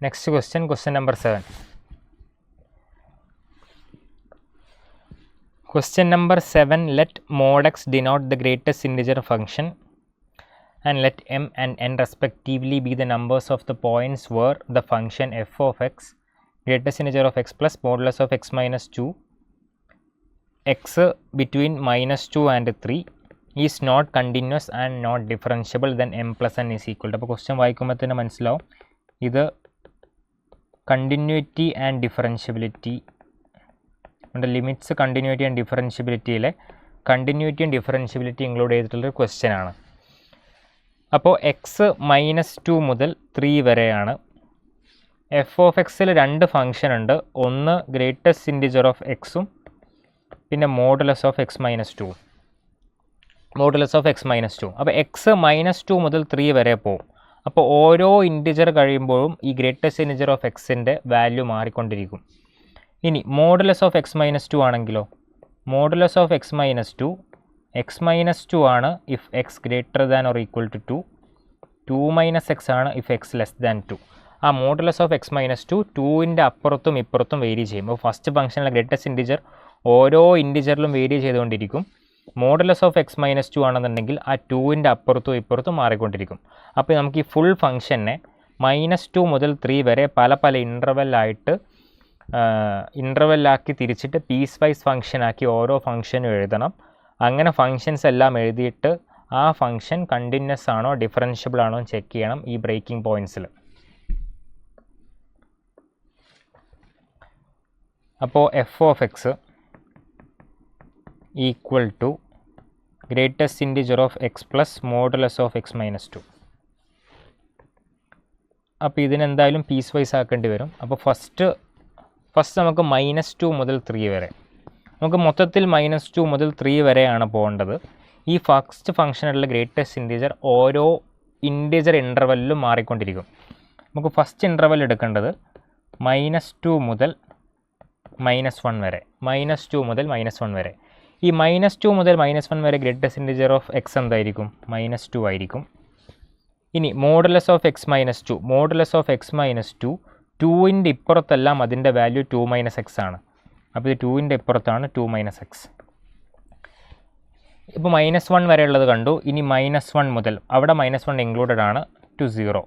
Next question, question number 7. Question number 7, let mod x denote the greatest integer function and let m and n respectively be the numbers of the points where the function f of x, greatest integer of x plus modulus of x minus 2, x between minus 2 and 3 is not continuous and not differentiable, then m plus n is equal to. അപ്പോൾ question വായിക്കുമ്പോൾ തന്നെ മനസ്സിലാവും ഇത് continuity and differentiability ഉണ്ട്. Limits continuity and ഡിഫറൻഷ്യബിലിറ്റിയിലെ continuity and differentiability include ചെയ്തിട്ടുള്ളൊരു question ആണ്. അപ്പോൾ എക്സ് -2 മുതൽ 3 വരെയാണ്. എഫ് ഓഫ് എക്സിൽ രണ്ട് ഫംഗ്ഷൻ ഉണ്ട്. ഒന്ന് ഗ്രേറ്റസ്റ്റ് ഇൻറ്റിജർ ഓഫ് എക്സും പിന്നെ modulus of X -2. Modulus of X -2. അപ്പോൾ എക്സ് -2 മുതൽ 3 വരെ പോകും. അപ്പോൾ ഓരോ ഇൻറ്റിജർ കഴിയുമ്പോഴും ഈ ഗ്രേറ്റസ്റ്റ് ഇൻറ്റിജർ ഓഫ് എക്സിൻ്റെ വാല്യൂ മാറിക്കൊണ്ടിരിക്കും. ഇനി മോഡുലസ് ഓഫ് എക്സ് -2 ആണെങ്കിലോ, മോഡുലസ് ഓഫ് എക്സ് -2 ആണ് if x greater than or equal to 2, 2 - x ആണ് ഇഫ് എക്സ് ലെസ് ദാൻ 2. ആ മോഡുലസ് ഓഫ് എക്സ് -2 2ൻ്റെ അപ്പുറത്തും ഇപ്പുറത്തും വേരി ചെയ്യും. അപ്പോൾ ഫസ്റ്റ് ഫംഗ്ഷനിലെ ഗ്രേറ്റസ്റ്റ് ഇൻറ്റിജർ ഓരോ ഇൻറ്റിജറിലും വേരി ചെയ്തുകൊണ്ടിരിക്കും. മോഡുലസ് ഓഫ് എക്സ് -2 ആണെന്നുണ്ടെങ്കിൽ ആ 2ൻ്റെ അപ്പുറത്തും ഇപ്പുറത്തും മാറിക്കൊണ്ടിരിക്കും. അപ്പോൾ നമുക്ക് ഈ ഫുൾ ഫംഗ്ഷനെ -2 മുതൽ 3 വരെ പല പല ഇൻ്റർവെല്ലാക്കി തിരിച്ചിട്ട് പീസ് വൈസ് ഫംഗ്ഷനാക്കി ഓരോ ഫംഗ്ഷനും എഴുതണം. അങ്ങനെ ഫംഗ്ഷൻസ് എല്ലാം എഴുതിയിട്ട് ആ ഫംഗ്ഷൻ കണ്ടിന്യൂസ് ആണോ ഡിഫറൻഷ്യബിൾ ആണോ ചെക്ക് ചെയ്യണം ഈ ബ്രേക്കിംഗ് പോയിൻറ്റ്സിൽ. അപ്പോൾ F of X equal to greatest integer of X plus modulus of X -2. അപ്പോൾ ഇതിനെന്തായാലും പീസ് വൈസ് ആക്കേണ്ടി വരും. അപ്പോൾ ഫസ്റ്റ് നമുക്ക് -2 മുതൽ 3 വരെ, നമുക്ക് മൊത്തത്തിൽ -2 മുതൽ 3 വരെയാണ് പോകേണ്ടത്. ഈ ഫസ്റ്റ് ഫംഗ്ഷനുള്ള ഗ്രേറ്റസ്റ്റ് ഇൻറ്റിജർ ഓരോ ഇൻറ്റിജർ ഇൻ്റർവെല്ലിലും മാറിക്കൊണ്ടിരിക്കും. നമുക്ക് ഫസ്റ്റ് ഇൻ്റർവെൽ എടുക്കേണ്ടത് -2 മുതൽ -1 വരെ, -2 മുതൽ -1 വരെ. ഈ -2 മുതൽ -1 വരെ ഗ്രേറ്റസ്റ്റ് ഇൻറ്റിജർ ഓഫ് എക്സ് എന്തായിരിക്കും? -2 ആയിരിക്കും. ഇനി modulus of X -2, modulus of X -2 2ൻ്റെ ഇപ്പുറത്തെല്ലാം അതിൻ്റെ വാല്യൂ 2 - എക്സ് ആണ്. അപ്പോൾ ഇത് 2ൻ്റെ ഇപ്പുറത്താണ് 2 - എക്സ്. ഇപ്പോൾ -1 വരെ ഉള്ളത് കണ്ടു. ഇനി -1 മുതൽ, അവിടെ -1 ഇൻക്ലൂഡഡ് ആണ്, ടു 0.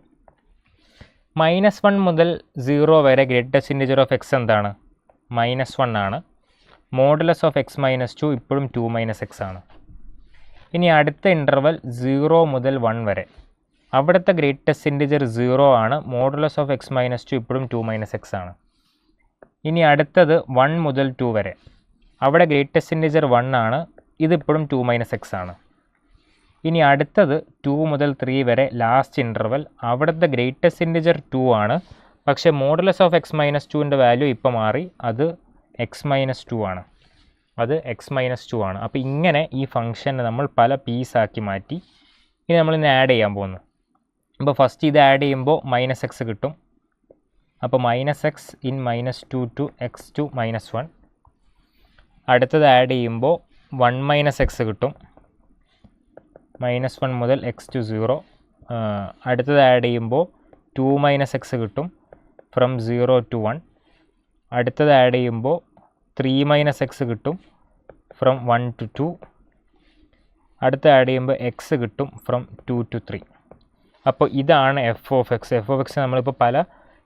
-1 മുതൽ 0 വരെ ഗ്രേറ്റസ്റ്റ് ഇൻറ്റിജർ ഓഫ് എക്സ് എന്താണ്? -1 ആണ്. മോഡുലസ് ഓഫ് എക്സ് -2 ഇപ്പോഴും 2 - എക്സ് ആണ്. ഇനി അടുത്ത ഇൻ്റർവൽ 0 മുതൽ 1 വരെ, അവിടുത്തെ ഗ്രേറ്റസ്റ്റ് ഇൻറ്റിജർ 0 ആണ്. മോഡുലസ് ഓഫ് എക്സ് -2 ഇപ്പോഴും 2 - എക്സ് ആണ്. ഇനി അടുത്തത് 1 മുതൽ 2 വരെ, അവിടെ ഗ്രേറ്റസ്റ്റ് ഇൻറ്റിജർ 1 ആണ്. ഇതിപ്പോഴും 2 - എക്സ് ആണ്. ഇനി അടുത്തത് 2 മുതൽ 3 വരെ ലാസ്റ്റ് ഇൻ്റർവൽ, അവിടുത്തെ ഗ്രേറ്റസ്റ്റ് ഇൻറ്റിജർ 2 ആണ്. പക്ഷേ മോഡുലസ് ഓഫ് എക്സ് -2ൻ്റെ വാല്യൂ ഇപ്പോൾ മാറി, അത് എക്സ് -2 ആണ്. അത് എക്സ് -2 ആണ്. അപ്പോൾ ഇങ്ങനെ ഈ ഫംഗ്ഷനെ നമ്മൾ പല പീസാക്കി മാറ്റി. ഇനി നമ്മളിന്ന് ആഡ് ചെയ്യാൻ പോകുന്നു. അപ്പോൾ ഫസ്റ്റ് ഇത് ആഡ് ചെയ്യുമ്പോൾ -x കിട്ടും. അപ്പോൾ -x ഇൻ -2 ടു x2 -1. അടുത്തത് ആഡ് ചെയ്യുമ്പോൾ 1 - x കിട്ടും. -1 മുതൽ x2 0. അടുത്തത് ആഡ് ചെയ്യുമ്പോൾ 2 - x കിട്ടും ഫ്രം 0 to 1. അടുത്തത് ആഡ് ചെയ്യുമ്പോൾ 3 - x കിട്ടും ഫ്രം 1 to 2. അടുത്ത ആഡ് ചെയ്യുമ്പോൾ x കിട്ടും ഫ്രം 2 to 3. അപ്പോൾ ഇതാണ് F of X. F of X നമ്മളിപ്പോൾ പല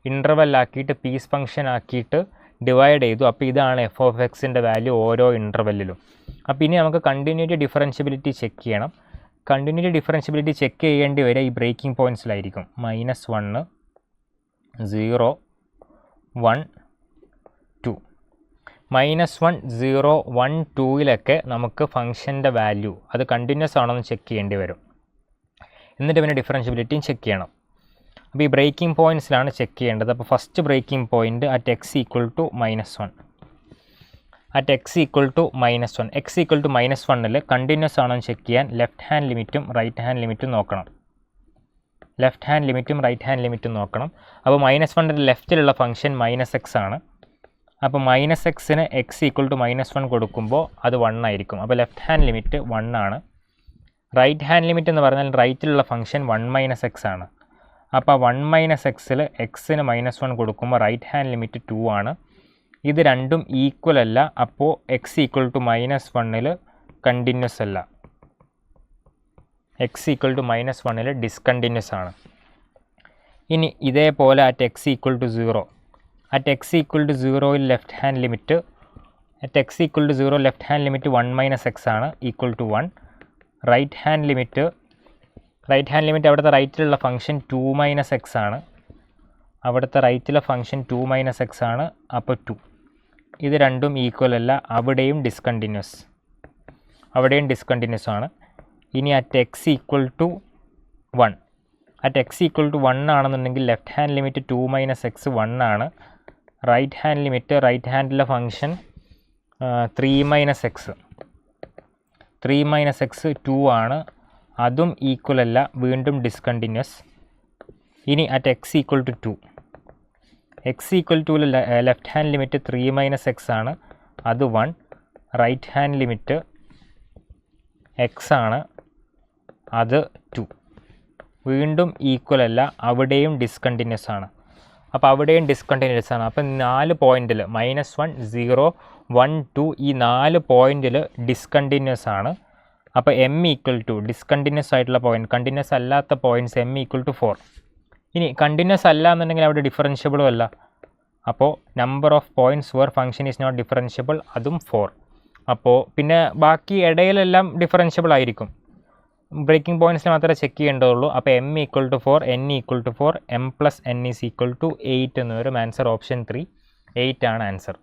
ഇൻ്റർവെല്ലാക്കിയിട്ട് പീസ് ഫംഗ്ഷൻ ആക്കിയിട്ട് ഡിവൈഡ് ചെയ്തു. അപ്പോൾ ഇതാണ് എഫ് ഓഫ് എക്സിൻ്റെ വാല്യൂ ഓരോ ഇൻ്റർവെല്ലിലും. അപ്പോൾ ഇനി നമുക്ക് കണ്ടിന്യൂറ്റി ഡിഫറൻഷ്യബിലിറ്റി ചെക്ക് ചെയ്യണം. കണ്ടിന്യൂറ്റി ഡിഫറൻഷ്യബിലിറ്റി ചെക്ക് ചെയ്യേണ്ടി വരെ ഈ ബ്രേക്കിംഗ് പോയിൻറ്റ്സിലായിരിക്കും. -1, 0, 1, 2. -1, 0, 1, 2യിലൊക്കെ നമുക്ക് ഫംഗ്ഷൻ്റെ വാല്യൂ അത് കണ്ടിന്യൂസ് ആണോ എന്ന് ചെക്ക് ചെയ്യേണ്ടി വരും. എന്നിട്ട് പിന്നെ ഡിഫറൻഷ്യബിലിറ്റിയും ചെക്ക് ചെയ്യണം. അപ്പോൾ ഈ ബ്രേക്കിംഗ് പോയിൻറ്റ്സിലാണ് ചെക്ക് ചെയ്യേണ്ടത്. അപ്പോൾ first breaking point at x equal to -1. At x equal to -1, x equal to -1ൽ കണ്ടിന്യൂസ് ആണോ എന്ന് ചെക്ക് ചെയ്യാൻ ലെഫ്റ്റ് ഹാൻഡ് ലിമിറ്റും റൈറ്റ് ഹാൻഡ് ലിമിറ്റും നോക്കണം. ലെഫ്റ്റ് ഹാൻഡ് ലിമിറ്റും റൈറ്റ് ഹാൻഡ് ലിമിറ്റും നോക്കണം. അപ്പോൾ -1ൻ്റെ ലെഫ്റ്റിലുള്ള ഫംഗ്ഷൻ -x ആണ്. അപ്പോൾ -xന് x ഈക്വൽ ടു -1 കൊടുക്കുമ്പോൾ അത് 1 ആയിരിക്കും. അപ്പോൾ ലെഫ്റ്റ് ഹാൻഡ് ലിമിറ്റ് 1 ആണ്. റൈറ്റ് ഹാൻഡ് ലിമിറ്റ് എന്ന് പറഞ്ഞാൽ റൈറ്റിലുള്ള ഫംഗ്ഷൻ 1 - x ആണ്. അപ്പോൾ 1 മൈനസ് എക്സിൽ എക്സിന് -1 കൊടുക്കുമ്പോൾ റൈറ്റ് ഹാൻഡ് ലിമിറ്റ് 2 ആണ്. ഇത് രണ്ടും ഈക്വൽ അല്ല, അപ്പോൾ എക്സ് ഈക്വൽ ടു -1ൽ കണ്ടിന്യൂസ് അല്ല, എക്സ് ഈക്വൽ ടു -1ൽ ഡിസ്കണ്ടിന്യൂസ് ആണ്. ഇനി ഇതേപോലെ at X equal to 0, at X equal to 0ൽ left hand limit, at X equal to 0 left hand limit 1 minus X ആണ്, equal to 1. Right hand limit അവിടുത്തെ റൈറ്റിലുള്ള ഫംഗ്ഷൻ 2 മൈനസ് എക്സ് ആണ്, അവിടുത്തെ റൈറ്റിലെ ഫംഗ്ഷൻ 2 മൈനസ് എക്സ് ആണ്, അപ്പോൾ 2. ഇത് രണ്ടും ഈക്വൽ അല്ല, അവിടെയും ഡിസ്കണ്ടിന്യൂസ് ആണ്. ഇനി at X equal to 1, at X equal to 1 ആണെന്നുണ്ടെങ്കിൽ left hand limit 2 minus X 1 ആണ്. റൈറ്റ് ഹാൻഡിലെ ഫംഗ്ഷൻ 3 മൈനസ് എക്സ് 2 ആണ്, അതും ഈക്വൽ അല്ല, വീണ്ടും ഡിസ്കണ്ടിന്യൂസ്. ഇനി at X equal to 2, X equal to left hand limit 3 minus X ആണ്, അത് 1. റൈറ്റ് ഹാൻഡ് ലിമിറ്റ് എക്സ് ആണ്, അത് 2. വീണ്ടും ഈക്വൽ അല്ല, അവിടെയും ഡിസ്കണ്ടിന്യൂസ് ആണ്. അപ്പോൾ അവിടെയും ഡിസ്കണ്ടിന്യൂസ് ആണ്. അപ്പം 4 പോയിൻറ്റിൽ -1, 0, 1, 2 ഈ 4 പോയിൻറ്റിൽ ഡിസ്കണ്ടിന്യൂസ് ആണ്. അപ്പോൾ എം ഈക്വൽ ടു ഡിസ്കണ്ടിന്യൂസ് ആയിട്ടുള്ള പോയിൻറ്റ്, കണ്ടിന്യൂസ് അല്ലാത്ത പോയിൻറ്റ്സ് എം ഈക്വൽ ടു 4. ഇനി കണ്ടിന്യൂസ് അല്ല എന്നുണ്ടെങ്കിൽ അവിടെ ഡിഫറൻഷ്യബിളും അല്ല, അപ്പോൾ number of points where function is not differentiable, അതും 4. അപ്പോൾ പിന്നെ ബാക്കി ഇടയിലെല്ലാം ഡിഫറൻഷ്യബിൾ ആയിരിക്കും, ബ്രേക്കിംഗ് പോയിൻറ്റ്സിൽ മാത്രമേ ചെക്ക് ചെയ്യേണ്ടതുള്ളൂ. അപ്പോൾ M equal to 4, N equal to 4, m + n is equal to 8 എന്ന് വരും. ആൻസർ ഓപ്ഷൻ 3, 8 ആണ് ആൻസർ.